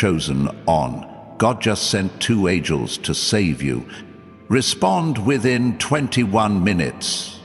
chosen on. God just sent 2 angels to save you. Respond within 21 minutes.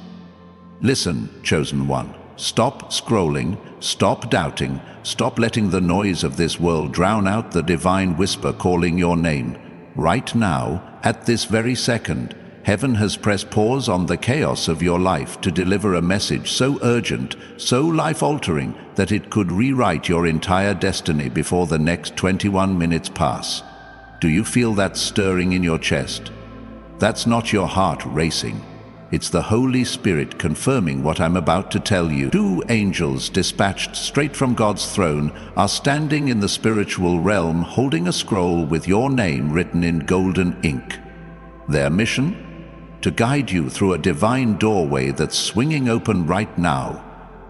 Listen, chosen one. Stop scrolling, stop doubting, stop letting the noise of this world drown out the divine whisper calling your name. Right now, at this very second, heaven has pressed pause on the chaos of your life to deliver a message so urgent, so life-altering, that it could rewrite your entire destiny before the next 21 minutes pass. Do you feel that stirring in your chest? That's not your heart racing. It's the Holy Spirit confirming what I'm about to tell you. 2 angels dispatched straight from God's throne are standing in the spiritual realm holding a scroll with your name written in golden ink. Their mission? To guide you through a divine doorway that's swinging open right now,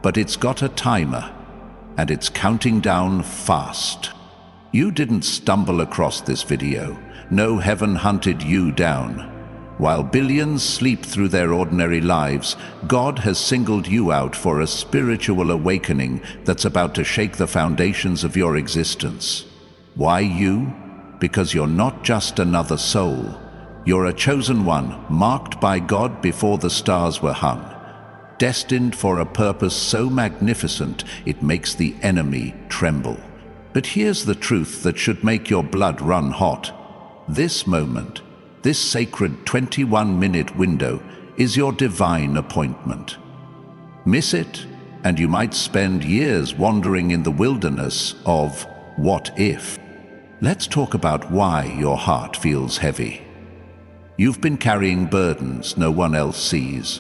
but it's got a timer, and it's counting down fast. You didn't stumble across this video. No, heaven hunted you down. While billions sleep through their ordinary lives, God has singled you out for a spiritual awakening that's about to shake the foundations of your existence. Why you? Because you're not just another soul. You're a chosen one, marked by God before the stars were hung, destined for a purpose so magnificent it makes the enemy tremble. But here's the truth that should make your blood run hot. This moment, this sacred 21-minute window, is your divine appointment. Miss it, and you might spend years wandering in the wilderness of what if. Let's talk about why your heart feels heavy. You've been carrying burdens no one else sees.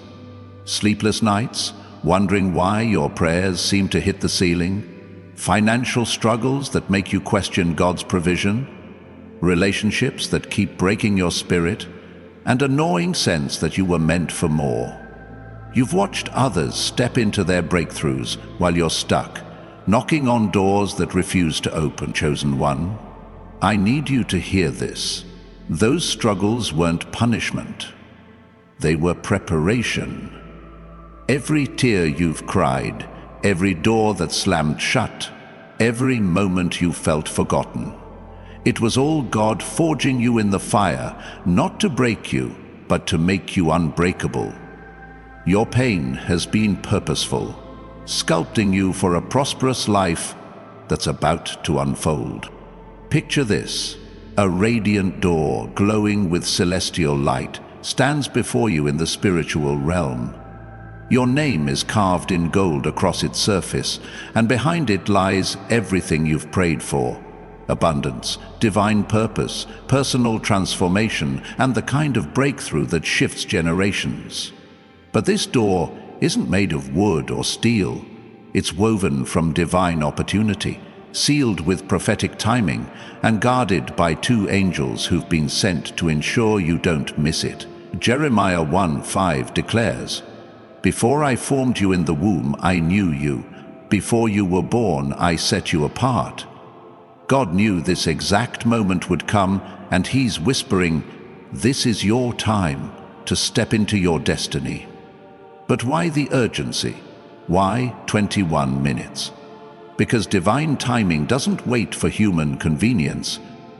Sleepless nights, wondering why your prayers seem to hit the ceiling. Financial struggles that make you question God's provision. Relationships that keep breaking your spirit. And a gnawing sense that you were meant for more. You've watched others step into their breakthroughs while you're stuck, knocking on doors that refuse to open. Chosen one, I need you to hear this. Those struggles weren't punishment. They were preparation. Every tear you've cried, every door that slammed shut, every moment you felt forgotten. It was all God forging you in the fire, not to break you, but to make you unbreakable. Your pain has been purposeful, sculpting you for a prosperous life that's about to unfold. Picture this. A radiant door, glowing with celestial light, stands before you in the spiritual realm. Your name is carved in gold across its surface, and behind it lies everything you've prayed for. Abundance, divine purpose, personal transformation, and the kind of breakthrough that shifts generations. But this door isn't made of wood or steel. It's woven from divine opportunity, sealed with prophetic timing, and guarded by 2 angels who've been sent to ensure you don't miss it. Jeremiah 1:5 declares, "Before I formed you in the womb, I knew you. Before you were born, I set you apart." God knew this exact moment would come, and He's whispering, "This is your time to step into your destiny." But why the urgency? Why 21 minutes? Because divine timing doesn't wait for human convenience.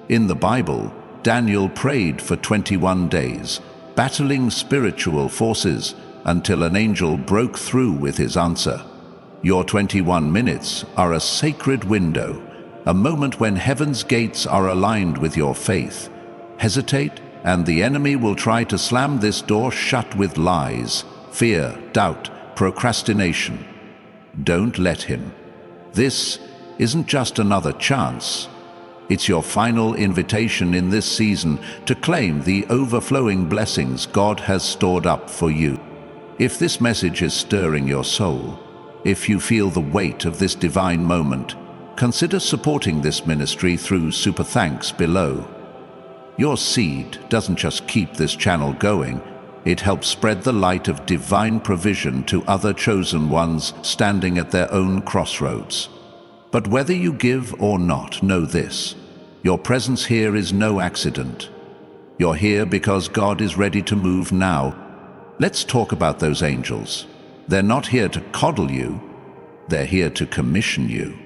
In the Bible, Daniel prayed for 21 days, battling spiritual forces until an angel broke through with his answer. Your 21 minutes are a sacred window, a moment when heaven's gates are aligned with your faith. Hesitate, and the enemy will try to slam this door shut with lies, fear, doubt, procrastination. Don't let him. This isn't just another chance. It's your final invitation in this season to claim the overflowing blessings God has stored up for you. If this message is stirring your soul, if you feel the weight of this divine moment, consider supporting this ministry through Super Thanks below. Your seed doesn't just keep this channel going, it helps spread the light of divine provision to other chosen ones standing at their own crossroads. But whether you give or not, know this: your presence here is no accident. You're here because God is ready to move now. Let's talk about those angels. They're not here to coddle you, they're here to commission you.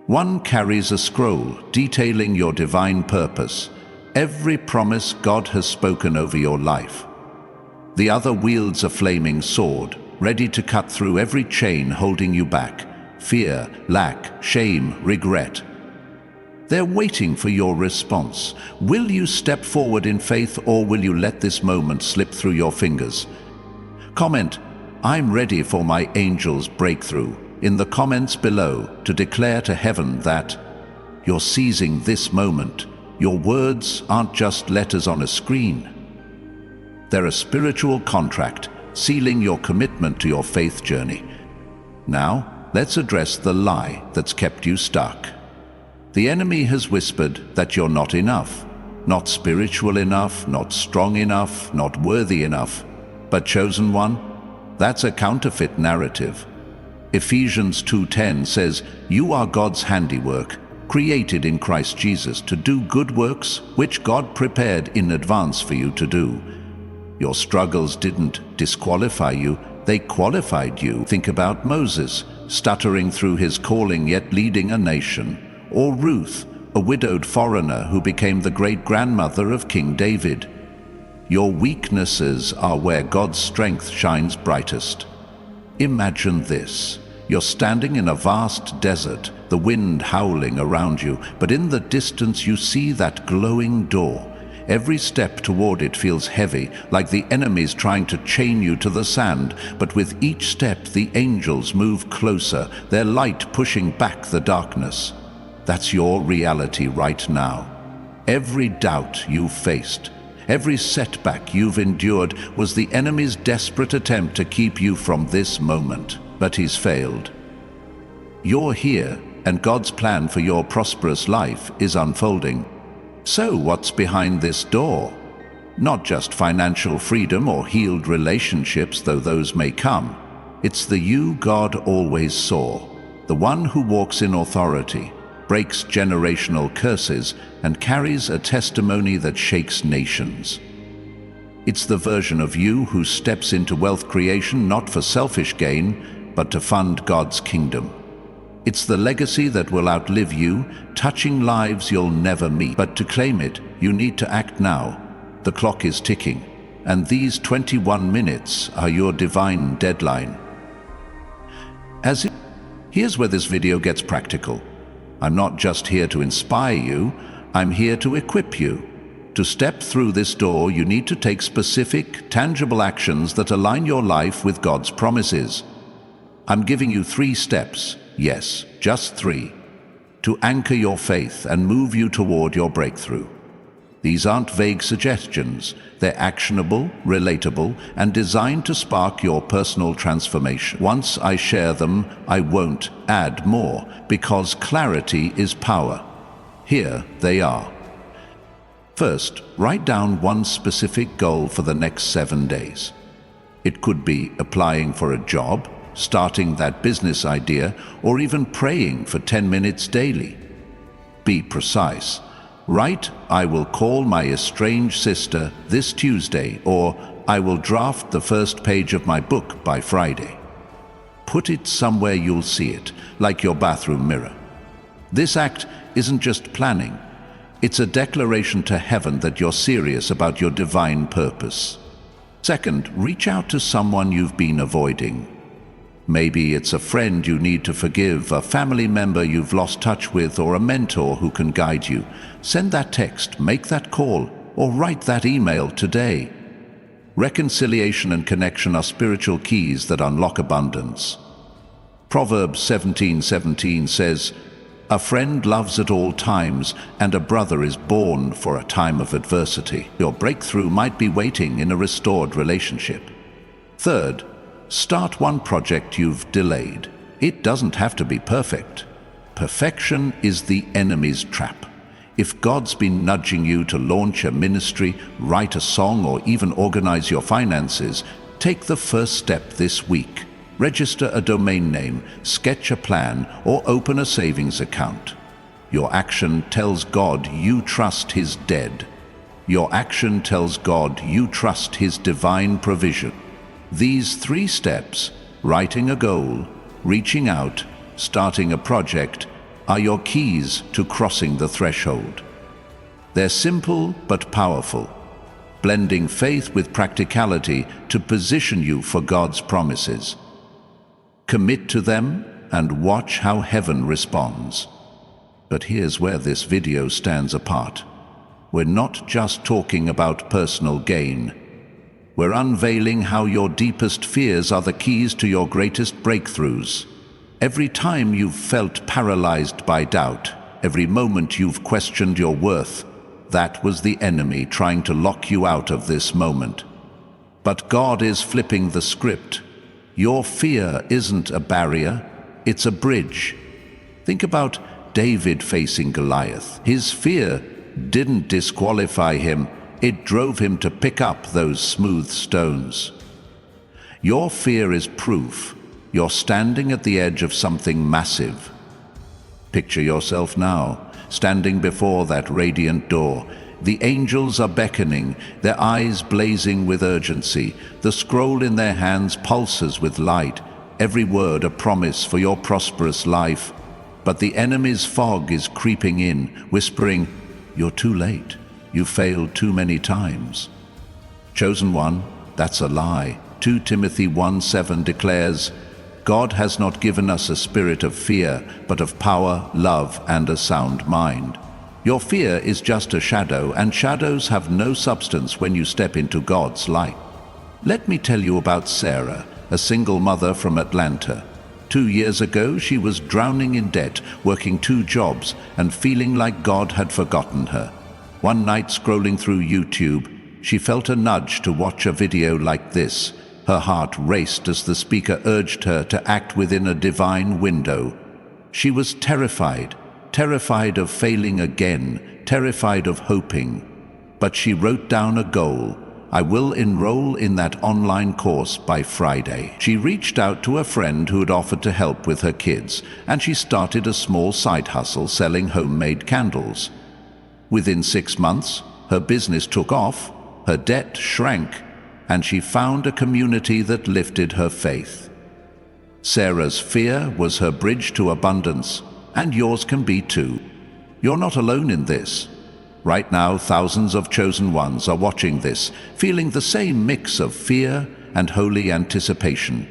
One carries a scroll detailing your divine purpose, every promise God has spoken over your life. The other wields a flaming sword, ready to cut through every chain holding you back: fear, lack, shame, regret. They're waiting for your response. Will you step forward in faith, or will you let this moment slip through your fingers? Comment, "I'm ready for my angel's breakthrough," in the comments below to declare to heaven that you're seizing this moment. Your words aren't just letters on a screen. They're a spiritual contract, sealing your commitment to your faith journey. Now, let's address the lie that's kept you stuck. The enemy has whispered that you're not enough, not spiritual enough, not strong enough, not worthy enough. But chosen one, that's a counterfeit narrative. Ephesians 2:10 says, "You are God's handiwork, created in Christ Jesus to do good works which God prepared in advance for you to do." Your struggles didn't disqualify you, they qualified you. Think about Moses, stuttering through his calling yet leading a nation. Or Ruth, a widowed foreigner who became the great-grandmother of King David. Your weaknesses are where God's strength shines brightest. Imagine this. You're standing in a vast desert, the wind howling around you, but in the distance you see that glowing door. Every step toward it feels heavy, like the enemy's trying to chain you to the sand, but with each step the angels move closer, their light pushing back the darkness. That's your reality right now. Every doubt you've faced, every setback you've endured was the enemy's desperate attempt to keep you from this moment, but he's failed. You're here, and God's plan for your prosperous life is unfolding. So what's behind this door? Not just financial freedom or healed relationships, though those may come. It's the you God always saw, the one who walks in authority, breaks generational curses, and carries a testimony that shakes nations. It's the version of you who steps into wealth creation not for selfish gain, but to fund God's kingdom. It's the legacy that will outlive you, touching lives you'll never meet. But to claim it, you need to act now. The clock is ticking, and these 21 minutes are your divine deadline. Here's where this video gets practical. I'm not just here to inspire you, I'm here to equip you. To step through this door, you need to take specific, tangible actions that align your life with God's promises. I'm giving you 3 steps, yes, just 3, to anchor your faith and move you toward your breakthrough. These aren't vague suggestions, they're actionable, relatable, and designed to spark your personal transformation. Once I share them, I won't add more, because clarity is power. Here they are. First, write down one specific goal for the next 7 days. It could be applying for a job, starting that business idea, or even praying for 10 minutes daily. Be precise. Write, "I will call my estranged sister this Tuesday," or "I will draft the first page of my book by Friday." Put it somewhere you'll see it, like your bathroom mirror. This act isn't just planning. It's a declaration to heaven that you're serious about your divine purpose. Second, reach out to someone you've been avoiding. Maybe it's a friend you need to forgive, a family member you've lost touch with, or a mentor who can guide you. Send that text, make that call, or write that email today. Reconciliation and connection are spiritual keys that unlock abundance. Proverbs 17:17 says, "A friend loves at all times, and a brother is born for a time of adversity." Your breakthrough might be waiting in a restored relationship. Third, start one project you've delayed. It doesn't have to be perfect. Perfection is the enemy's trap. If God's been nudging you to launch a ministry, write a song, or even organize your finances, take the first step this week. Register a domain name, sketch a plan, or open a savings account. Your action tells God you trust His deed. Your action tells God you trust His divine provision. These 3 steps, writing a goal, reaching out, starting a project, are your keys to crossing the threshold. They're simple but powerful, blending faith with practicality to position you for God's promises. Commit to them and watch how heaven responds. But here's where this video stands apart. We're not just talking about personal gain. We're unveiling how your deepest fears are the keys to your greatest breakthroughs. Every time you've felt paralyzed by doubt, every moment you've questioned your worth, that was the enemy trying to lock you out of this moment. But God is flipping the script. Your fear isn't a barrier, it's a bridge. Think about David facing Goliath. His fear didn't disqualify him, it drove him to pick up those smooth stones. Your fear is proof you're standing at the edge of something massive. Picture yourself now, standing before that radiant door. The angels are beckoning, their eyes blazing with urgency. The scroll in their hands pulses with light, every word a promise for your prosperous life. But the enemy's fog is creeping in, whispering, "You're too late. You failed too many times." Chosen one, that's a lie. 2 Timothy 1:7 declares, God has not given us a spirit of fear, but of power, love, and a sound mind. Your fear is just a shadow, and shadows have no substance when you step into God's light. Let me tell you about Sarah, a single mother from Atlanta. 2 years ago, she was drowning in debt, working 2 jobs, and feeling like God had forgotten her. One night, scrolling through YouTube, she felt a nudge to watch a video like this. Her heart raced as the speaker urged her to act within a divine window. She was terrified of failing again, terrified of hoping. But she wrote down a goal. I will enroll in that online course by Friday. She reached out to a friend who had offered to help with her kids, and she started a small side hustle selling homemade candles. Within 6 months, her business took off, her debt shrank, and she found a community that lifted her faith. Sarah's fear was her bridge to abundance, and yours can be too. You're not alone in this. Right now, thousands of chosen ones are watching this, feeling the same mix of fear and holy anticipation.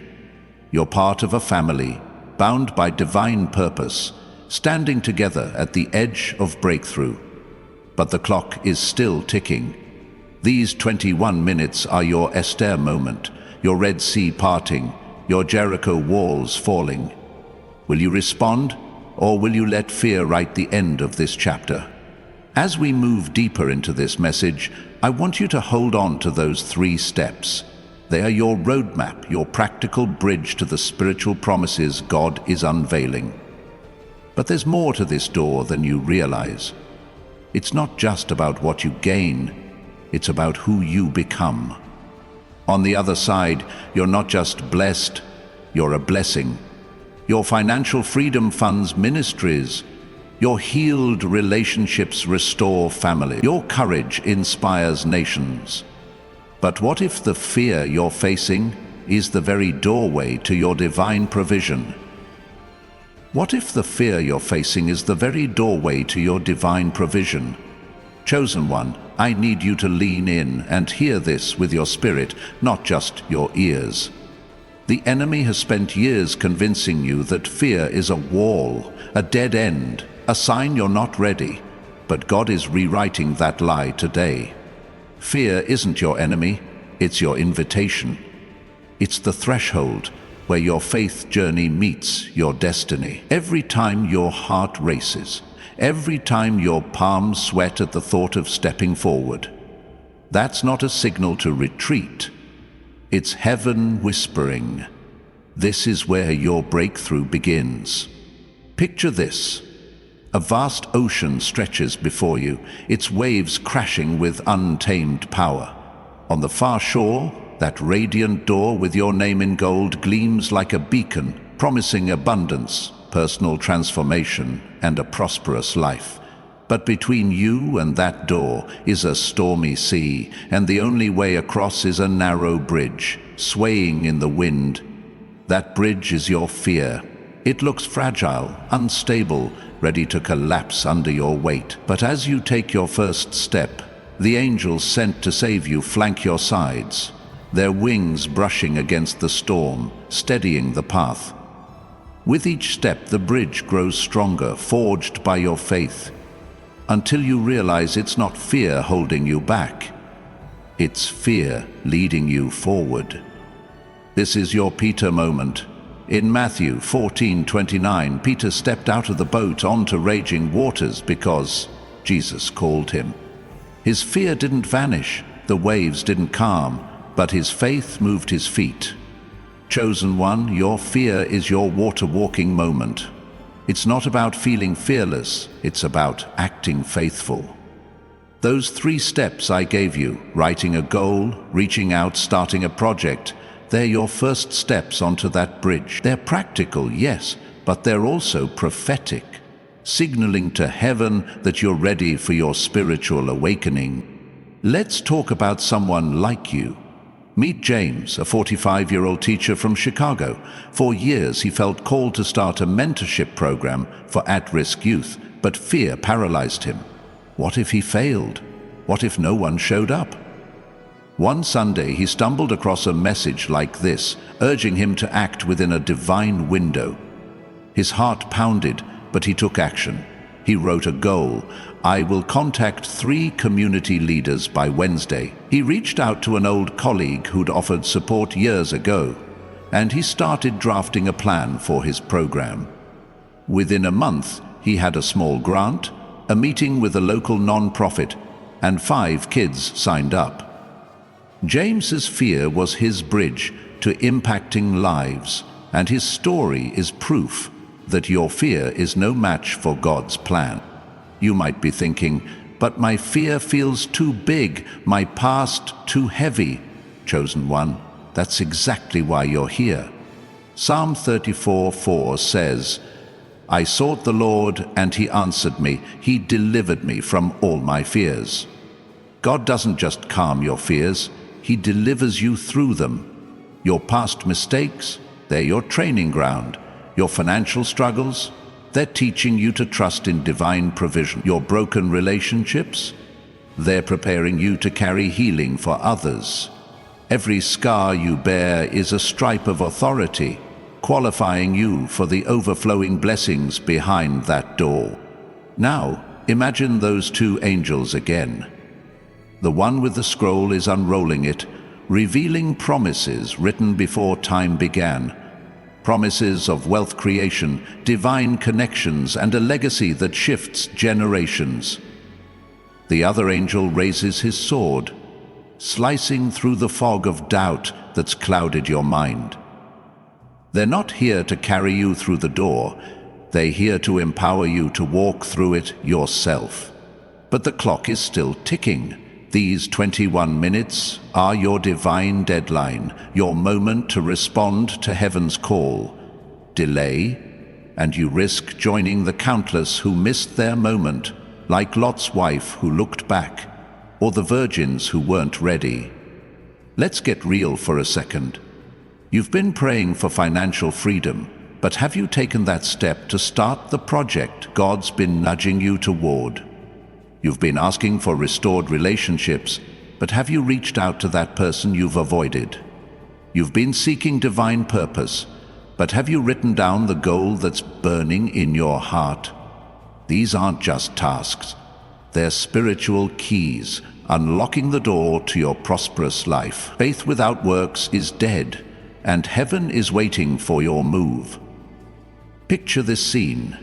You're part of a family, bound by divine purpose, standing together at the edge of breakthrough. But the clock is still ticking. These 21 minutes are your Esther moment, your Red Sea parting, your Jericho walls falling. Will you respond, or will you let fear write the end of this chapter? As we move deeper into this message, I want you to hold on to those 3 steps. They are your roadmap, your practical bridge to the spiritual promises God is unveiling. But there's more to this door than you realize. It's not just about what you gain, it's about who you become. On the other side, you're not just blessed, you're a blessing. Your financial freedom funds ministries. Your healed relationships restore family. Your courage inspires nations. But what if the fear you're facing is the very doorway to your divine provision? What if the fear you're facing is the very doorway to your divine provision? Chosen one, I need you to lean in and hear this with your spirit, not just your ears. The enemy has spent years convincing you that fear is a wall, a dead end, a sign you're not ready. But God is rewriting that lie today. Fear isn't your enemy, it's your invitation. It's the threshold where your faith journey meets your destiny. Every time your heart races, every time your palms sweat at the thought of stepping forward, that's not a signal to retreat. It's heaven whispering, this is where your breakthrough begins. Picture this. A vast ocean stretches before you, its waves crashing with untamed power. On the far shore, that radiant door with your name in gold gleams like a beacon, promising abundance, personal transformation, and a prosperous life. But between you and that door is a stormy sea, and the only way across is a narrow bridge, swaying in the wind. That bridge is your fear. It looks fragile, unstable, ready to collapse under your weight. But as you take your first step, the angels sent to save you flank your sides, their wings brushing against the storm, steadying the path. With each step, the bridge grows stronger, forged by your faith, until you realize it's not fear holding you back. It's fear leading you forward. This is your Peter moment. In Matthew 14:29, Peter stepped out of the boat onto raging waters because Jesus called him. His fear didn't vanish, the waves didn't calm, but his faith moved his feet. Chosen one, your fear is your water-walking moment. It's not about feeling fearless, it's about acting faithful. Those 3 steps I gave you, writing a goal, reaching out, starting a project, they're your first steps onto that bridge. They're practical, yes, but they're also prophetic, signaling to heaven that you're ready for your spiritual awakening. Let's talk about someone like you. Meet James, a 45-year-old teacher from Chicago. For years, he felt called to start a mentorship program for at-risk youth, but fear paralyzed him. What if he failed? What if no one showed up? One Sunday, he stumbled across a message like this, urging him to act within a divine window. His heart pounded, but he took action. He wrote a goal. I will contact 3 community leaders by Wednesday. He reached out to an old colleague who'd offered support years ago, and he started drafting a plan for his program. Within a month, he had a small grant, a meeting with a local non-profit, and 5 kids signed up. James's fear was his bridge to impacting lives, and his story is proof that your fear is no match for God's plan. You might be thinking, but my fear feels too big, my past too heavy. Chosen one, that's exactly why you're here. Psalm 34:4 says, I sought the Lord and he answered me. He delivered me from all my fears. God doesn't just calm your fears, he delivers you through them. Your past mistakes, they're your training ground. Your financial struggles, they're teaching you to trust in divine provision. Your broken relationships, they're preparing you to carry healing for others. Every scar you bear is a stripe of authority, qualifying you for the overflowing blessings behind that door. Now, imagine those 2 angels again. The one with the scroll is unrolling it, revealing promises written before time began. Promises of wealth creation, divine connections, and a legacy that shifts generations. The other angel raises his sword, slicing through the fog of doubt that's clouded your mind. They're not here to carry you through the door, they're here to empower you to walk through it yourself. But the clock is still ticking. These 21 minutes are your divine deadline, your moment to respond to heaven's call. Delay, and you risk joining the countless who missed their moment, like Lot's wife who looked back, or the virgins who weren't ready. Let's get real for a second. You've been praying for financial freedom, but have you taken that step to start the project God's been nudging you toward? You've been asking for restored relationships, but have you reached out to that person you've avoided? You've been seeking divine purpose, but have you written down the goal that's burning in your heart? These aren't just tasks. They're spiritual keys, unlocking the door to your prosperous life. Faith without works is dead, and heaven is waiting for your move. Picture this scene.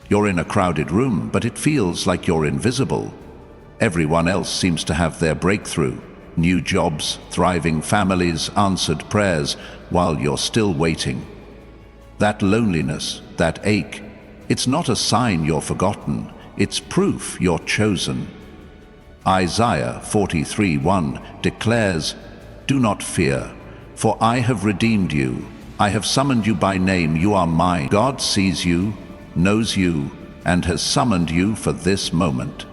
You're in a crowded room, but it feels like you're invisible. Everyone else seems to have their breakthrough. New jobs, thriving families, answered prayers, while you're still waiting. That loneliness, that ache, it's not a sign you're forgotten, it's proof you're chosen. Isaiah 43:1 declares, Do not fear, for I have redeemed you. I have summoned you by name, you are mine. God sees you, knows you, and has summoned you for this moment.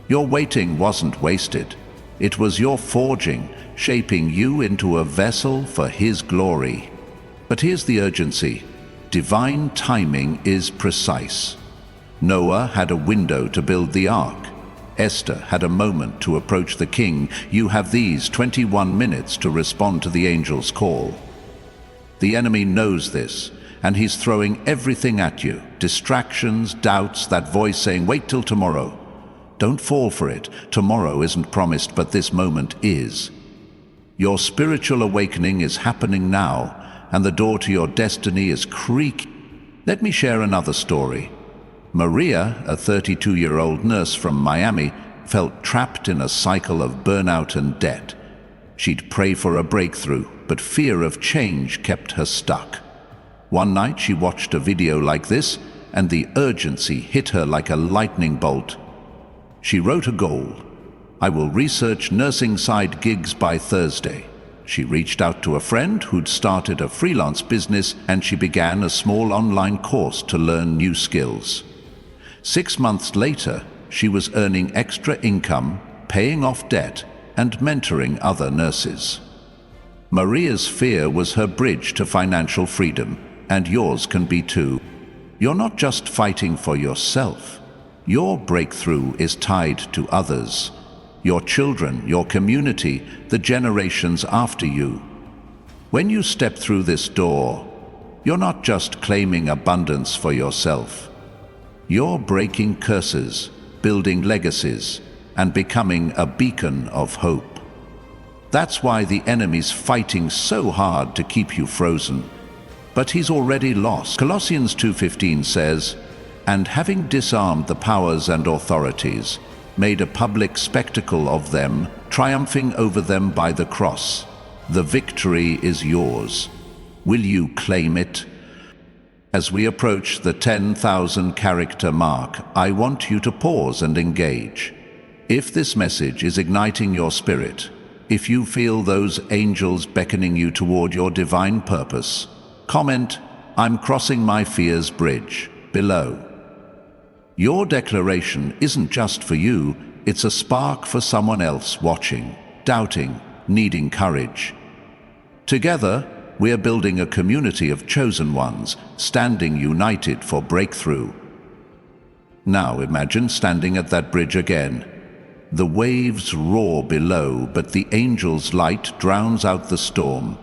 Your waiting wasn't wasted. It was your forging, shaping you into a vessel for His glory. But here's the urgency. Divine timing is precise. Noah had a window to build the ark. Esther had a moment to approach the king. You have these 21 minutes to respond to the angel's call. The enemy knows this, and he's throwing everything at you. Distractions, doubts, that voice saying, wait till tomorrow. Don't fall for it. Tomorrow isn't promised, but this moment is. Your spiritual awakening is happening now, and the door to your destiny is creaking. Let me share another story. Maria, a 32-year-old nurse from Miami, felt trapped in a cycle of burnout and debt. She'd pray for a breakthrough, but fear of change kept her stuck. One night she watched a video like this, and the urgency hit her like a lightning bolt. She wrote a goal. I will research nursing side gigs by Thursday. She reached out to a friend who'd started a freelance business, and she began a small online course to learn new skills. 6 months later, she was earning extra income, paying off debt, and mentoring other nurses. Maria's fear was her bridge to financial freedom, and yours can be too. You're not just fighting for yourself. Your breakthrough is tied to others. Your children, your community, the generations after you. When you step through this door, you're not just claiming abundance for yourself. You're breaking curses, building legacies, and becoming a beacon of hope. That's why the enemy's fighting so hard to keep you frozen. But he's already lost. Colossians 2:15 says, and having disarmed the powers and authorities, made a public spectacle of them, triumphing over them by the cross. The victory is yours. Will you claim it? As we approach the 10,000 character mark, I want you to pause and engage. If this message is igniting your spirit, if you feel those angels beckoning you toward your divine purpose, comment, I'm crossing my fear's bridge, below. Your declaration isn't just for you, it's a spark for someone else watching, doubting, needing courage. Together, we are building a community of chosen ones, standing united for breakthrough. Now imagine standing at that bridge again. The waves roar below, but the angel's light drowns out the storm.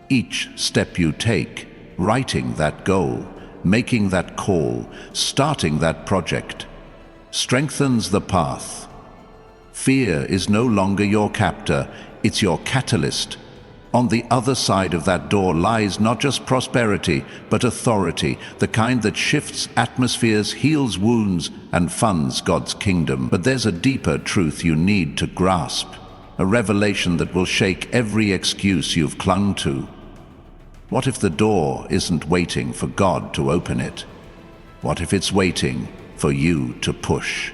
Each step you take, writing that goal, making that call, starting that project, strengthens the path. Fear is no longer your captor, it's your catalyst. On the other side of that door lies not just prosperity, but authority, the kind that shifts atmospheres, heals wounds, and funds God's kingdom. But there's a deeper truth you need to grasp, a revelation that will shake every excuse you've clung to. What if the door isn't waiting for God to open it? What if it's waiting for you to push?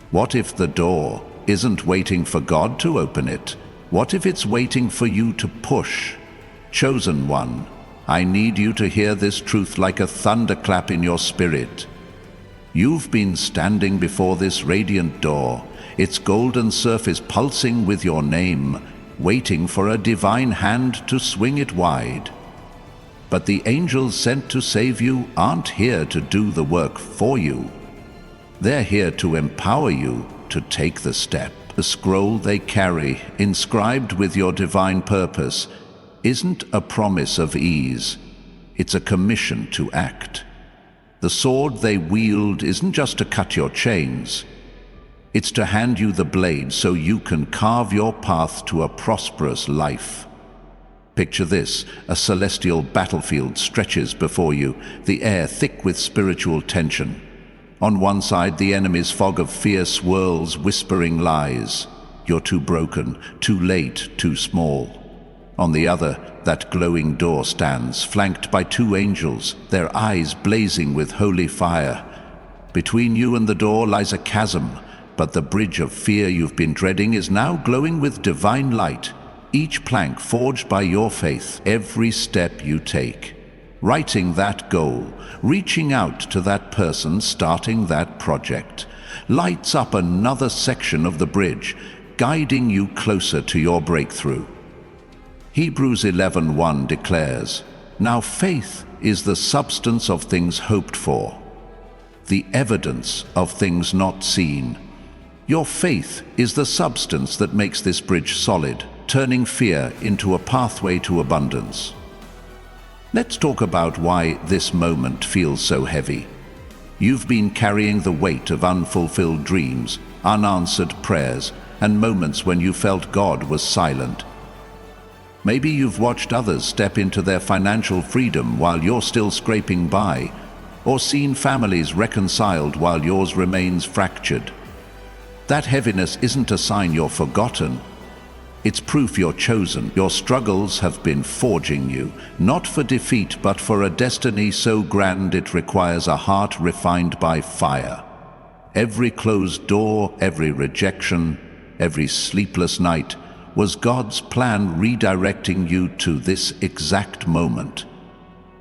What if the door isn't waiting for God to open it? What if it's waiting for you to push? Chosen one, I need you to hear this truth like a thunderclap in your spirit. You've been standing before this radiant door, its golden surface pulsing with your name, waiting for a divine hand to swing it wide. But the angels sent to save you aren't here to do the work for you. They're here to empower you to take the step. The scroll they carry, inscribed with your divine purpose, isn't a promise of ease. It's a commission to act. The sword they wield isn't just to cut your chains. It's to hand you the blade so you can carve your path to a prosperous life. Picture this, a celestial battlefield stretches before you, the air thick with spiritual tension. On one side, the enemy's fog of fear swirls, whispering lies. You're too broken, too late, too small. On the other, that glowing door stands, flanked by two angels, their eyes blazing with holy fire. Between you and the door lies a chasm, but the bridge of fear you've been dreading is now glowing with divine light. Each plank forged by your faith, every step you take. Writing that goal, reaching out to that person, starting that project, lights up another section of the bridge, guiding you closer to your breakthrough. Hebrews 11:1 declares, now faith is the substance of things hoped for, the evidence of things not seen. Your faith is the substance that makes this bridge solid, turning fear into a pathway to abundance. Let's talk about why this moment feels so heavy. You've been carrying the weight of unfulfilled dreams, unanswered prayers, and moments when you felt God was silent. Maybe you've watched others step into their financial freedom while you're still scraping by, or seen families reconciled while yours remains fractured. That heaviness isn't a sign you're forgotten. It's proof you're chosen. Your struggles have been forging you, not for defeat, but for a destiny so grand it requires a heart refined by fire. Every closed door, every rejection, every sleepless night was God's plan redirecting you to this exact moment,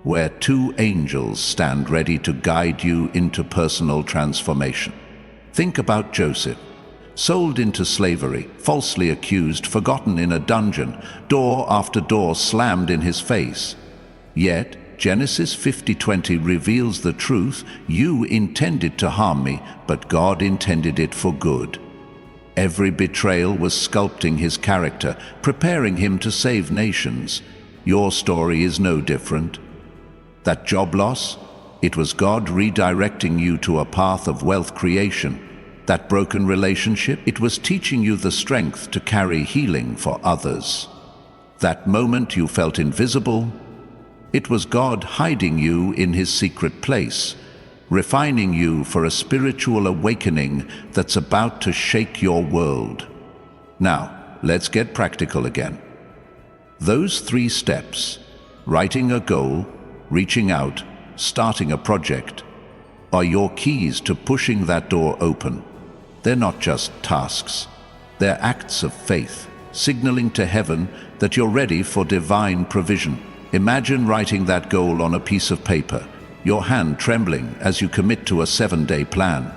where two angels stand ready to guide you into personal transformation. Think about Joseph. Sold into slavery, falsely accused, forgotten in a dungeon, door after door slammed in his face. Yet, Genesis 50:20 reveals the truth: you intended to harm me, but God intended it for good. Every betrayal was sculpting his character, preparing him to save nations. Your story is no different. That job loss? It was God redirecting you to a path of wealth creation. That broken relationship? It was teaching you the strength to carry healing for others. That moment you felt invisible? It was God hiding you in his secret place, refining you for a spiritual awakening that's about to shake your world. Now, let's get practical again. Those 3 steps, writing a goal, reaching out, starting a project, are your keys to pushing that door open. They're not just tasks. They're acts of faith, signaling to heaven that you're ready for divine provision. Imagine writing that goal on a piece of paper, your hand trembling as you commit to a 7-day plan.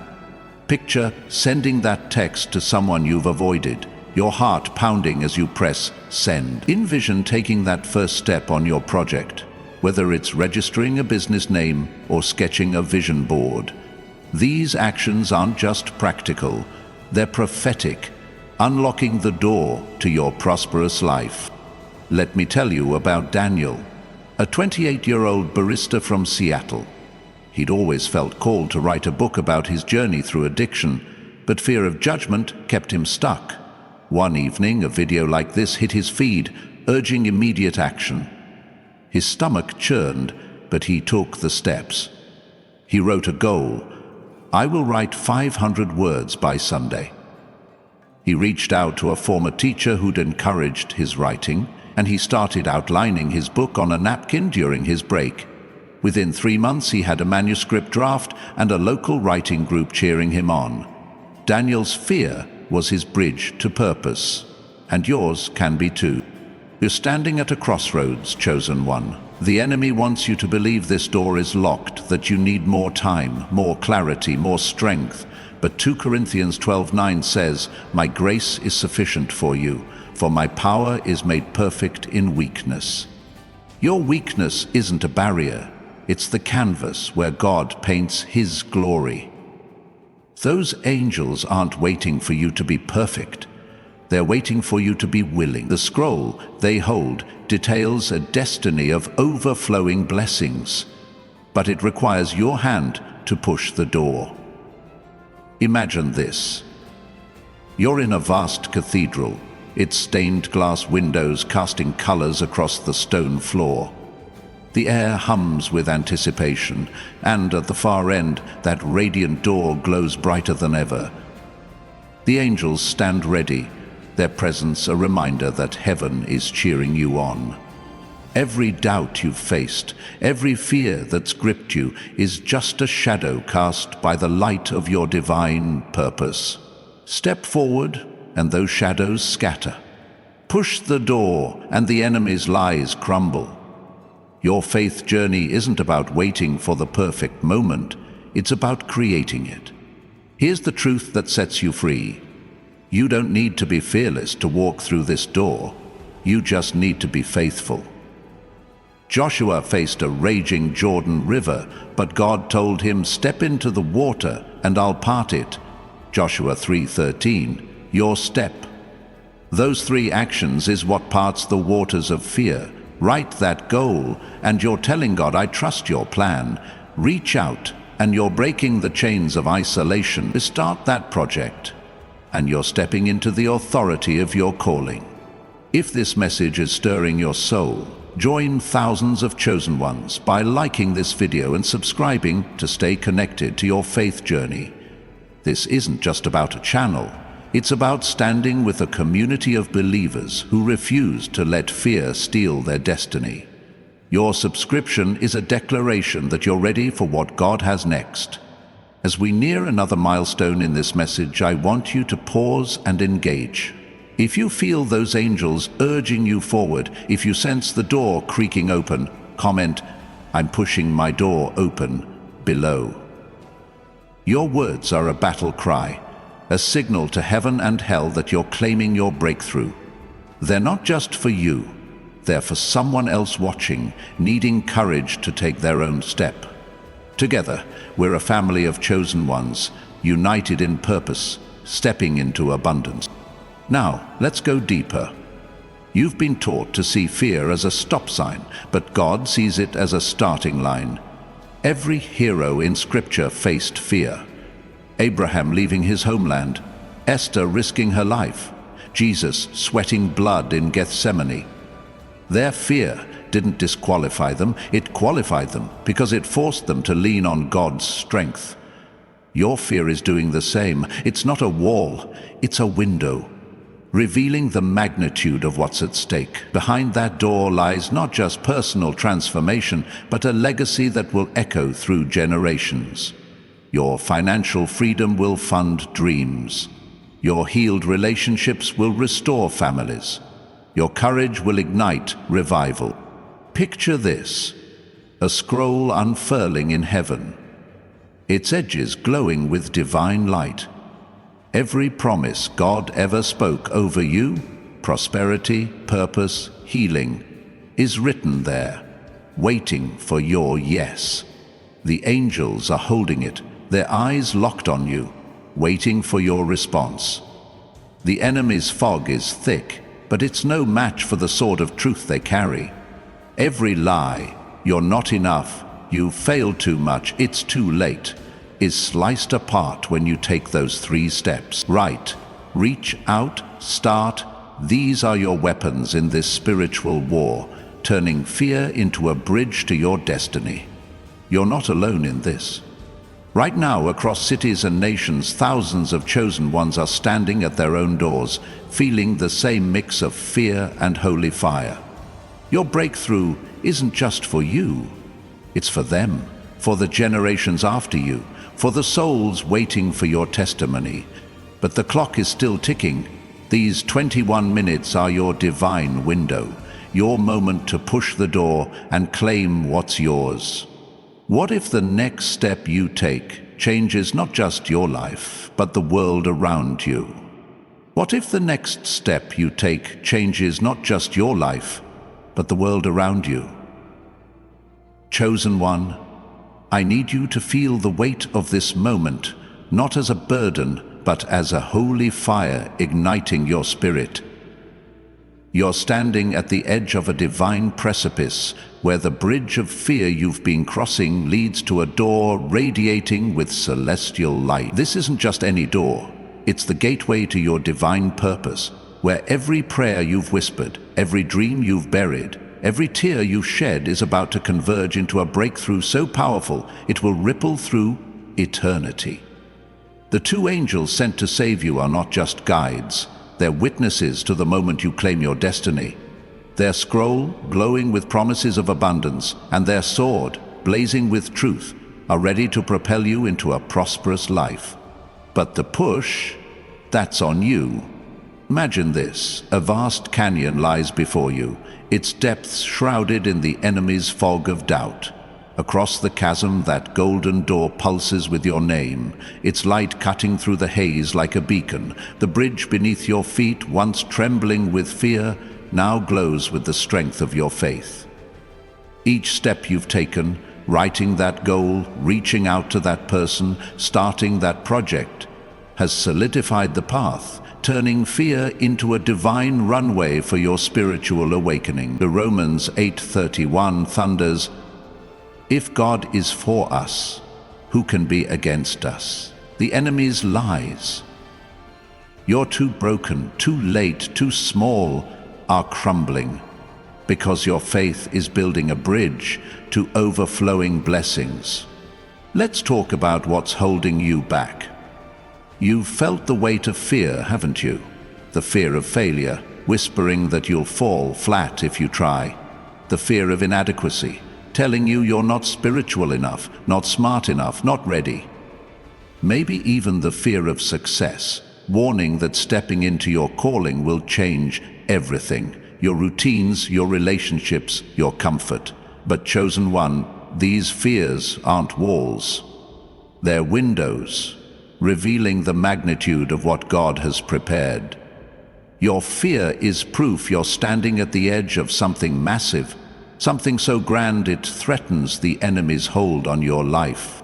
Picture sending that text to someone you've avoided, your heart pounding as you press send. Envision taking that first step on your project, whether it's registering a business name or sketching a vision board. These actions aren't just practical, they're prophetic, unlocking the door to your prosperous life. Let me tell you about Daniel, a 28-year-old barista from Seattle. He'd always felt called to write a book about his journey through addiction, but fear of judgment kept him stuck. One evening, a video like this hit his feed, urging immediate action. His stomach churned, but he took the steps. He wrote a goal: I will write 500 words by Sunday. He reached out to a former teacher who'd encouraged his writing, and he started outlining his book on a napkin during his break. Within 3 months, he had a manuscript draft and a local writing group cheering him on. Daniel's fear was his bridge to purpose, and yours can be too. You're standing at a crossroads, chosen one. The enemy wants you to believe this door is locked, that you need more time, more clarity, more strength. But 2 Corinthians 12:9 says, my grace is sufficient for you, for my power is made perfect in weakness. Your weakness isn't a barrier, it's the canvas where God paints his glory. Those angels aren't waiting for you to be perfect. They're waiting for you to be willing. The scroll they hold details a destiny of overflowing blessings, but it requires your hand to push the door. Imagine this. You're in a vast cathedral, its stained glass windows casting colors across the stone floor. The air hums with anticipation, and at the far end, that radiant door glows brighter than ever. The angels stand ready, their presence a reminder that heaven is cheering you on. Every doubt you've faced, every fear that's gripped you, is just a shadow cast by the light of your divine purpose. Step forward, and those shadows scatter. Push the door, and the enemy's lies crumble. Your faith journey isn't about waiting for the perfect moment, it's about creating it. Here's the truth that sets you free. You don't need to be fearless to walk through this door. You just need to be faithful. Joshua faced a raging Jordan River, but God told him, "Step into the water and I'll part it." Joshua 3:13, your step. Those three actions is what parts the waters of fear. Write that goal, and you're telling God, "I trust your plan." Reach out, and you're breaking the chains of isolation. Start that project, and you're stepping into the authority of your calling. If this message is stirring your soul, join thousands of chosen ones by liking this video and subscribing to stay connected to your faith journey. This isn't just about a channel. It's about standing with a community of believers who refuse to let fear steal their destiny. Your subscription is a declaration that you're ready for what God has next. As we near another milestone in this message, I want you to pause and engage. If you feel those angels urging you forward, if you sense the door creaking open, comment, "I'm pushing my door open," below. Your words are a battle cry, a signal to heaven and hell that you're claiming your breakthrough. They're not just for you, they're for someone else watching, needing courage to take their own step. Together, we're a family of chosen ones, united in purpose, stepping into abundance. Now, let's go deeper. You've been taught to see fear as a stop sign, but God sees it as a starting line. Every hero in Scripture faced fear. Abraham leaving his homeland, Esther risking her life, Jesus sweating blood in Gethsemane. Their fear didn't disqualify them, it qualified them because it forced them to lean on God's strength. Your fear is doing the same. It's not a wall, it's a window, revealing the magnitude of what's at stake. Behind that door lies not just personal transformation, but a legacy that will echo through generations. Your financial freedom will fund dreams. Your healed relationships will restore families. Your courage will ignite revival. Picture this: a scroll unfurling in heaven, its edges glowing with divine light. Every promise God ever spoke over you, prosperity, purpose, healing, is written there, waiting for your yes. The angels are holding it, their eyes locked on you, waiting for your response. The enemy's fog is thick, but it's no match for the sword of truth they carry. Every lie, "You're not enough," "You failed too much," "It's too late," is sliced apart when you take those 3 steps. Right, reach out, start. These are your weapons in this spiritual war, turning fear into a bridge to your destiny. You're not alone in this. Right now, across cities and nations, thousands of chosen ones are standing at their own doors, feeling the same mix of fear and holy fire. Your breakthrough isn't just for you, it's for them, for the generations after you, for the souls waiting for your testimony. But the clock is still ticking. These 21 minutes are your divine window, your moment to push the door and claim what's yours. What if the next step you take changes not just your life, but the world around you? What if the next step you take changes not just your life, but the world around you? Chosen one, I need you to feel the weight of this moment, not as a burden, but as a holy fire igniting your spirit. You're standing at the edge of a divine precipice, where the bridge of fear you've been crossing leads to a door radiating with celestial light. This isn't just any door, it's the gateway to your divine purpose, where every prayer you've whispered, every dream you've buried, every tear you shed is about to converge into a breakthrough so powerful it will ripple through eternity. The 2 angels sent to save you are not just guides, they're witnesses to the moment you claim your destiny. Their scroll, glowing with promises of abundance, and their sword, blazing with truth, are ready to propel you into a prosperous life. But the push, that's on you. Imagine this: a vast canyon lies before you, its depths shrouded in the enemy's fog of doubt. Across the chasm, that golden door pulses with your name, its light cutting through the haze like a beacon. The bridge beneath your feet, once trembling with fear, now glows with the strength of your faith. Each step you've taken, writing that goal, reaching out to that person, starting that project, has solidified the path, turning fear into a divine runway for your spiritual awakening. The Romans 8:31 thunders, "If God is for us, who can be against us? The enemy's lies. You're too broken, too late, too small, are crumbling, because your faith is building a bridge to overflowing blessings." Let's talk about what's holding you back. You've felt the weight of fear, haven't you? The fear of failure, whispering that you'll fall flat if you try. The fear of inadequacy, telling you you're not spiritual enough, not smart enough, not ready. Maybe even the fear of success, warning that stepping into your calling will change everything. Your routines, your relationships, your comfort. But chosen one, these fears aren't walls. They're windows, revealing the magnitude of what God has prepared. Your fear is proof you're standing at the edge of something massive, something so grand it threatens the enemy's hold on your life.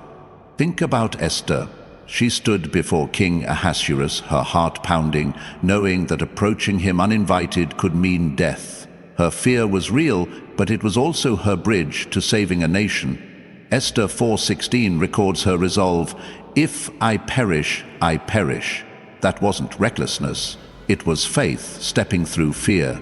Think about Esther. She stood before King Ahasuerus, her heart pounding, knowing that approaching him uninvited could mean death. Her fear was real, but it was also her bridge to saving a nation. Esther 4:16 records her resolve, "If I perish, I perish." That wasn't recklessness, it was faith stepping through fear.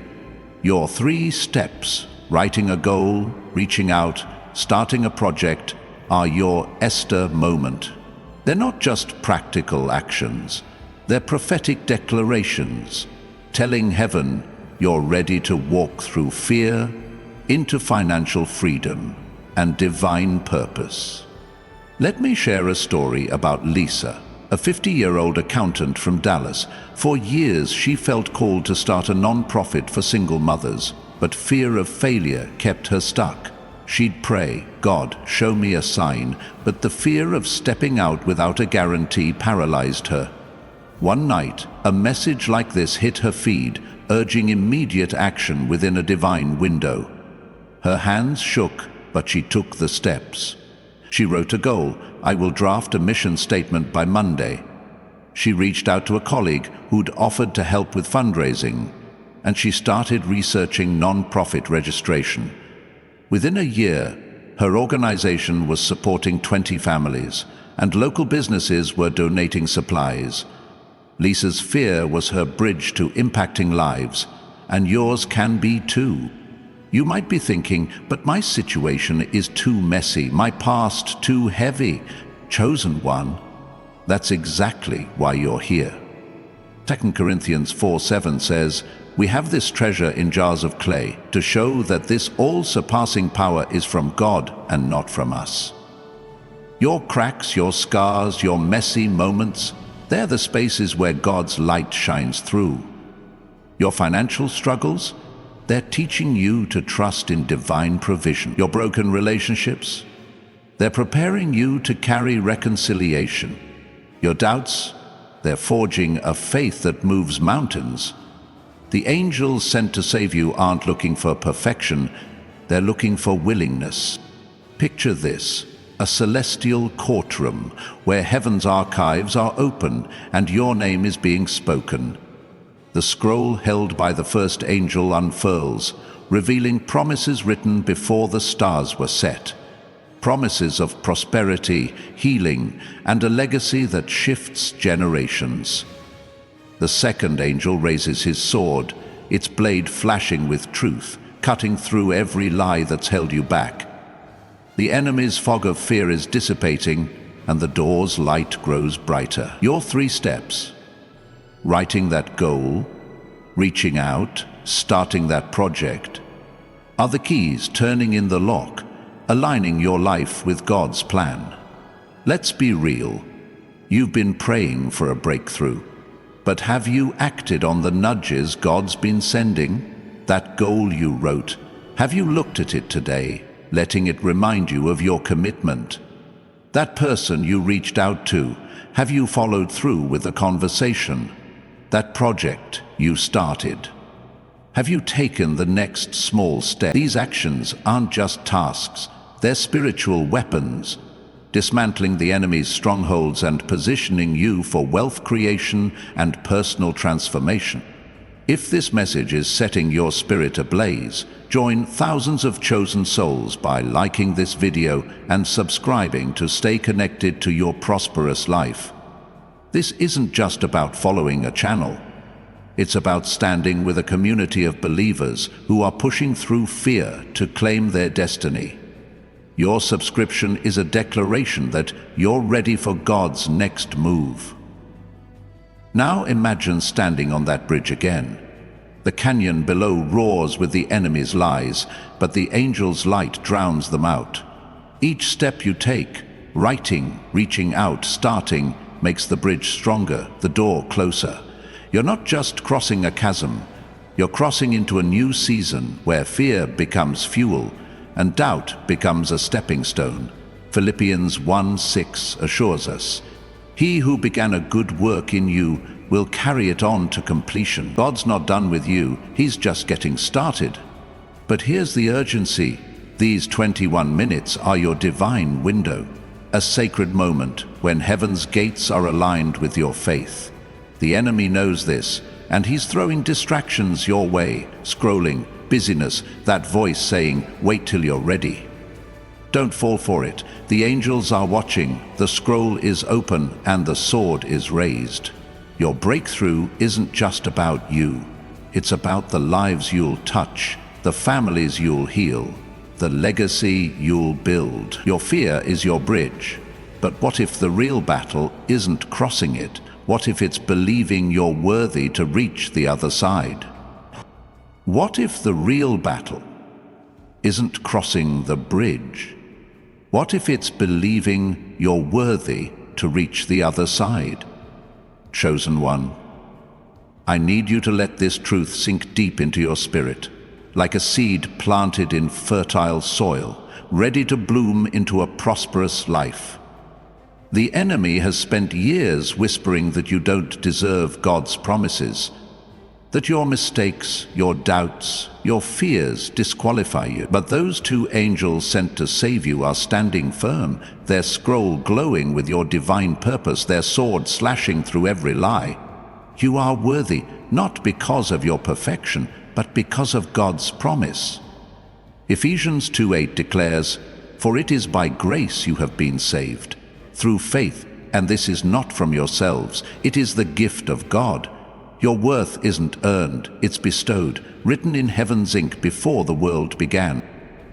Your 3 steps, writing a goal, reaching out, starting a project, are your Esther moment. They're not just practical actions, they're prophetic declarations, telling heaven you're ready to walk through fear into financial freedom and divine purpose. Let me share a story about Lisa, a 50-year-old accountant from Dallas. For years she felt called to start a non-profit for single mothers, but fear of failure kept her stuck. She'd pray, "God, show me a sign," but the fear of stepping out without a guarantee paralyzed her. One night, a message like this hit her feed, urging immediate action within a divine window. Her hands shook, but she took the steps. She wrote a goal, "I will draft a mission statement by Monday." She reached out to a colleague who'd offered to help with fundraising, and she started researching non-profit registration. Within a year, her organization was supporting 20 families, and local businesses were donating supplies. Lisa's fear was her bridge to impacting lives, and yours can be too. You might be thinking, "But my situation is too messy, my past too heavy." Chosen one, that's exactly why you're here. 2 Corinthians 4:7 says, "We have this treasure in jars of clay to show that this all-surpassing power is from God and not from us." Your cracks, your scars, your messy moments, they're the spaces where God's light shines through. Your financial struggles, they're teaching you to trust in divine provision. Your broken relationships, they're preparing you to carry reconciliation. Your doubts, they're forging a faith that moves mountains. The angels sent to save you aren't looking for perfection, they're looking for willingness. Picture this, a celestial courtroom where heaven's archives are open and your name is being spoken. The scroll held by the first angel unfurls, revealing promises written before the stars were set. Promises of prosperity, healing, and a legacy that shifts generations. The second angel raises his sword, its blade flashing with truth, cutting through every lie that's held you back. The enemy's fog of fear is dissipating, and the door's light grows brighter. Your 3 steps: writing that goal, reaching out, starting that project, are the keys turning in the lock, aligning your life with God's plan. Let's be real. You've been praying for a breakthrough. But have you acted on the nudges God's been sending? That goal you wrote, have you looked at it today, letting it remind you of your commitment? That person you reached out to, have you followed through with the conversation? That project you started? Have you taken the next small step? These actions aren't just tasks, they're spiritual weapons, dismantling the enemy's strongholds and positioning you for wealth creation and personal transformation. If this message is setting your spirit ablaze, join thousands of chosen souls by liking this video and subscribing to stay connected to your prosperous life. This isn't just about following a channel. It's about standing with a community of believers who are pushing through fear to claim their destiny. Your subscription is a declaration that you're ready for God's next move. Now imagine standing on that bridge again. The canyon below roars with the enemy's lies, but the angel's light drowns them out. Each step you take, writing, reaching out, starting, makes the bridge stronger, the door closer. You're not just crossing a chasm, you're crossing into a new season where fear becomes fuel and doubt becomes a stepping stone. Philippians 1:6 assures us, "He who began a good work in you will carry it on to completion." God's not done with you, He's just getting started. But here's the urgency. These 21 minutes are your divine window, a sacred moment when heaven's gates are aligned with your faith. The enemy knows this, and he's throwing distractions your way, scrolling, busyness, that voice saying, "Wait till you're ready." Don't fall for it. The angels are watching, the scroll is open, and the sword is raised. Your breakthrough isn't just about you. It's about the lives you'll touch, the families you'll heal, the legacy you'll build. Your fear is your bridge. But what if the real battle isn't crossing it? What if it's believing you're worthy to reach the other side? What if the real battle isn't crossing the bridge? What if it's believing you're worthy to reach the other side? Chosen one, I need you to let this truth sink deep into your spirit, like a seed planted in fertile soil, ready to bloom into a prosperous life. The enemy has spent years whispering that you don't deserve God's promises, that your mistakes, your doubts, your fears disqualify you. But those two angels sent to save you are standing firm, their scroll glowing with your divine purpose, their sword slashing through every lie. You are worthy, not because of your perfection, but because of God's promise. Ephesians 2:8 declares, "For it is by grace you have been saved, through faith, and this is not from yourselves, it is the gift of God. Your worth isn't earned, it's bestowed, written in heaven's ink before the world began."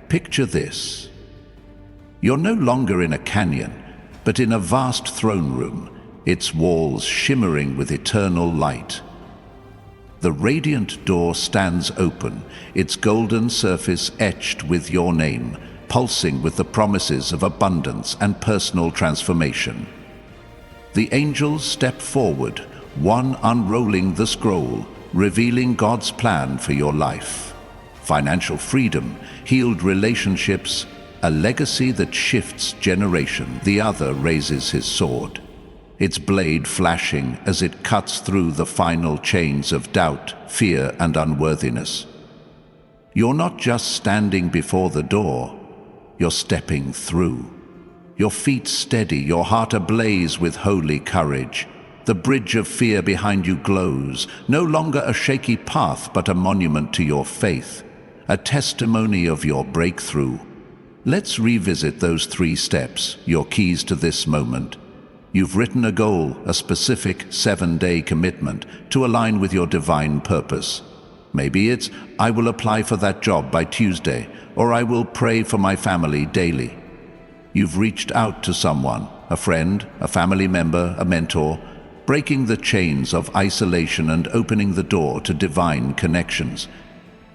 Picture this. You're no longer in a canyon, but in a vast throne room, its walls shimmering with eternal light. The radiant door stands open, its golden surface etched with your name, pulsing with the promises of abundance and personal transformation. The angels step forward, one unrolling the scroll, revealing God's plan for your life. Financial freedom, healed relationships, a legacy that shifts generation. The other raises his sword, its blade flashing as it cuts through the final chains of doubt, fear, and unworthiness. You're not just standing before the door, you're stepping through. Your feet steady, your heart ablaze with holy courage. The bridge of fear behind you glows, no longer a shaky path but a monument to your faith, a testimony of your breakthrough. Let's revisit those 3 steps, your keys to this moment. You've written a goal, a specific 7-day commitment to align with your divine purpose. Maybe it's, "I will apply for that job by Tuesday," or "I will pray for my family daily." You've reached out to someone, a friend, a family member, a mentor, breaking the chains of isolation and opening the door to divine connections.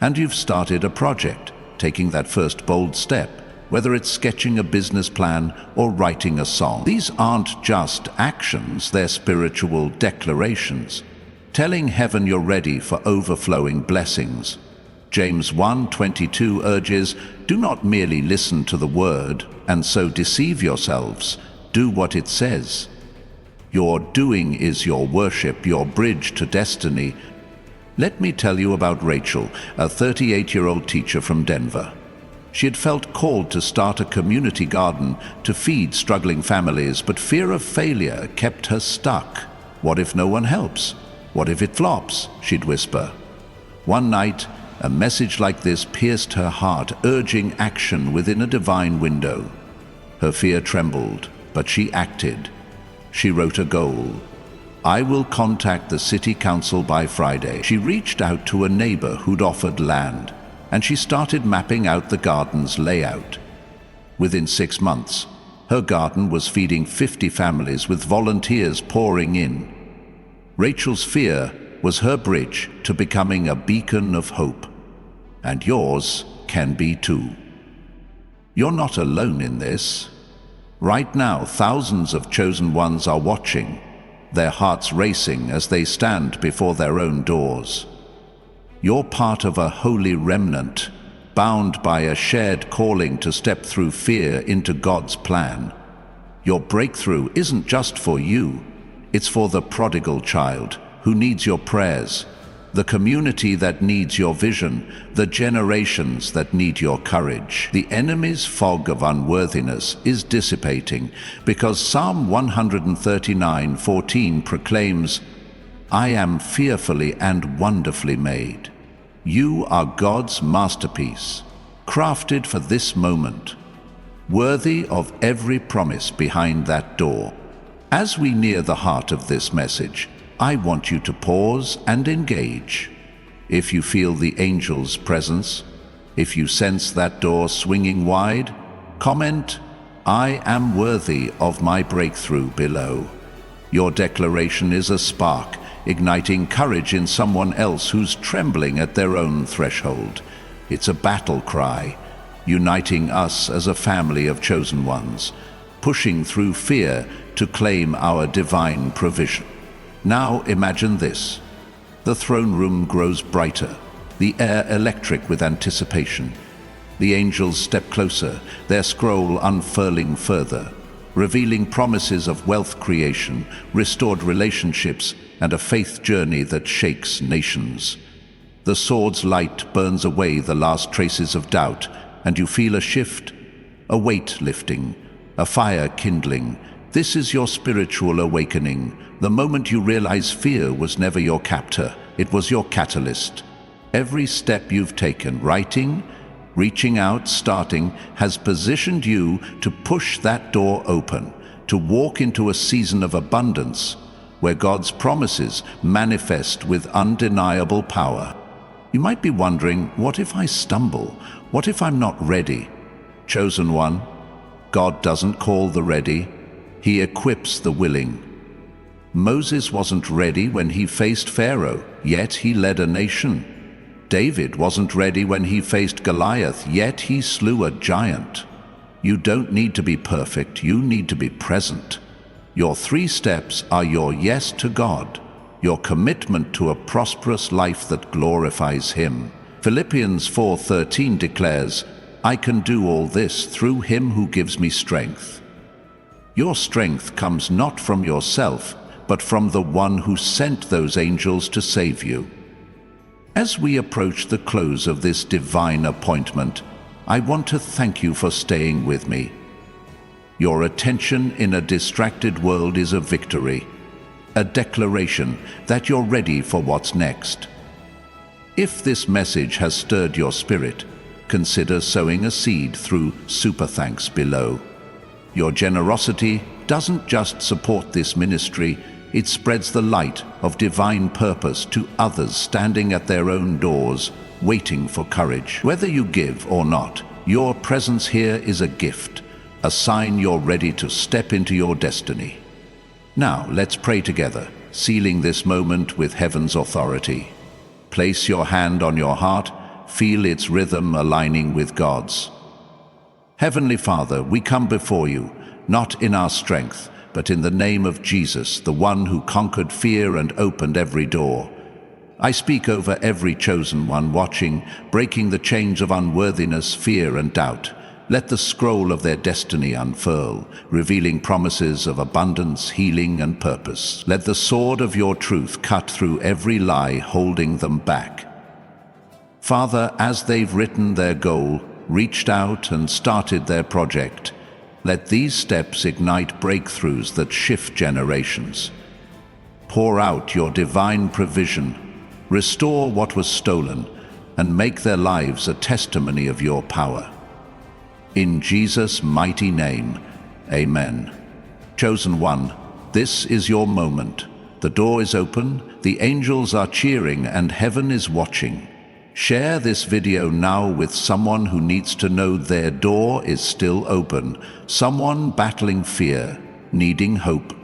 And you've started a project, taking that first bold step, whether it's sketching a business plan or writing a song. These aren't just actions, they're spiritual declarations, telling heaven you're ready for overflowing blessings. James 1:22 urges, "Do not merely listen to the word and so deceive yourselves. Do what it says." Your doing is your worship, your bridge to destiny. Let me tell you about Rachel, a 38-year-old teacher from Denver. She had felt called to start a community garden to feed struggling families, but fear of failure kept her stuck. What if no one helps? What if it flops? She'd whisper. One night, a message like this pierced her heart, urging action within a divine window. Her fear trembled, but she acted. She wrote a goal. I will contact the city council by Friday. She reached out to a neighbor who'd offered land, and she started mapping out the garden's layout. Within 6 months, her garden was feeding 50 families with volunteers pouring in. Rachel's fear was her bridge to becoming a beacon of hope. And yours can be too. You're not alone in this. Right now, thousands of chosen ones are watching, their hearts racing as they stand before their own doors. You're part of a holy remnant, bound by a shared calling to step through fear into God's plan. Your breakthrough isn't just for you, it's for the prodigal child who needs your prayers, the community that needs your vision, the generations that need your courage. The enemy's fog of unworthiness is dissipating because Psalm 139:14 proclaims, I am fearfully and wonderfully made. You are God's masterpiece, crafted for this moment, worthy of every promise behind that door. As we near the heart of this message, I want you to pause and engage. If you feel the angel's presence, if you sense that door swinging wide, comment, I am worthy of my breakthrough below. Your declaration is a spark, igniting courage in someone else who's trembling at their own threshold. It's a battle cry, uniting us as a family of chosen ones, pushing through fear to claim our divine provision. Now imagine this. The throne room grows brighter, the air electric with anticipation. The angels step closer, their scroll unfurling further, revealing promises of wealth creation, restored relationships, and a faith journey that shakes nations. The sword's light burns away the last traces of doubt, and you feel a shift, a weight lifting, a fire kindling. This is your spiritual awakening, the moment you realize fear was never your captor, it was your catalyst. Every step you've taken, writing, reaching out, starting, has positioned you to push that door open, to walk into a season of abundance, where God's promises manifest with undeniable power. You might be wondering, what if I stumble? What if I'm not ready? Chosen one, God doesn't call the ready, He equips the willing. Moses wasn't ready when he faced Pharaoh, yet he led a nation. David wasn't ready when he faced Goliath, yet he slew a giant. You don't need to be perfect, you need to be present. Your 3 steps are your yes to God, your commitment to a prosperous life that glorifies Him. Philippians 4:13 declares, I can do all this through Him who gives me strength. Your strength comes not from yourself, but from the one who sent those angels to save you. As we approach the close of this divine appointment, I want to thank you for staying with me. Your attention in a distracted world is a victory, a declaration that you're ready for what's next. If this message has stirred your spirit, consider sowing a seed through Super Thanks below. Your generosity doesn't just support this ministry, it spreads the light of divine purpose to others standing at their own doors, waiting for courage. Whether you give or not, your presence here is a gift, a sign you're ready to step into your destiny. Now, let's pray together, sealing this moment with heaven's authority. Place your hand on your heart, feel its rhythm aligning with God's. Heavenly Father, we come before you, not in our strength, but in the name of Jesus, the one who conquered fear and opened every door. I speak over every chosen one watching, breaking the chains of unworthiness, fear, and doubt. Let the scroll of their destiny unfurl, revealing promises of abundance, healing, and purpose. Let the sword of your truth cut through every lie holding them back. Father, as they've written their goal, reached out and started their project, let these steps ignite breakthroughs that shift generations. Pour out your divine provision, restore what was stolen, and make their lives a testimony of your power. In Jesus' mighty name, amen. Chosen one, this is your moment. The door is open, the angels are cheering, and heaven is watching. Share this video now with someone who needs to know their door is still open, someone battling fear, needing hope.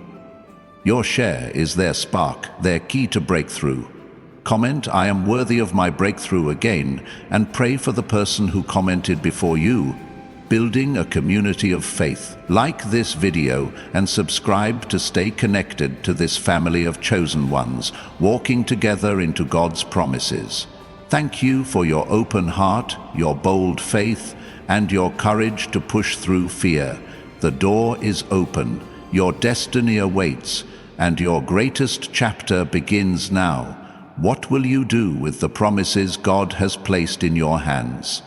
Your share is their spark, their key to breakthrough. Comment, "I am worthy of my breakthrough" again, and pray for the person who commented before you, building a community of faith. Like this video and subscribe to stay connected to this family of chosen ones, walking together into God's promises. Thank you for your open heart, your bold faith, and your courage to push through fear. The door is open, your destiny awaits, and your greatest chapter begins now. What will you do with the promises God has placed in your hands?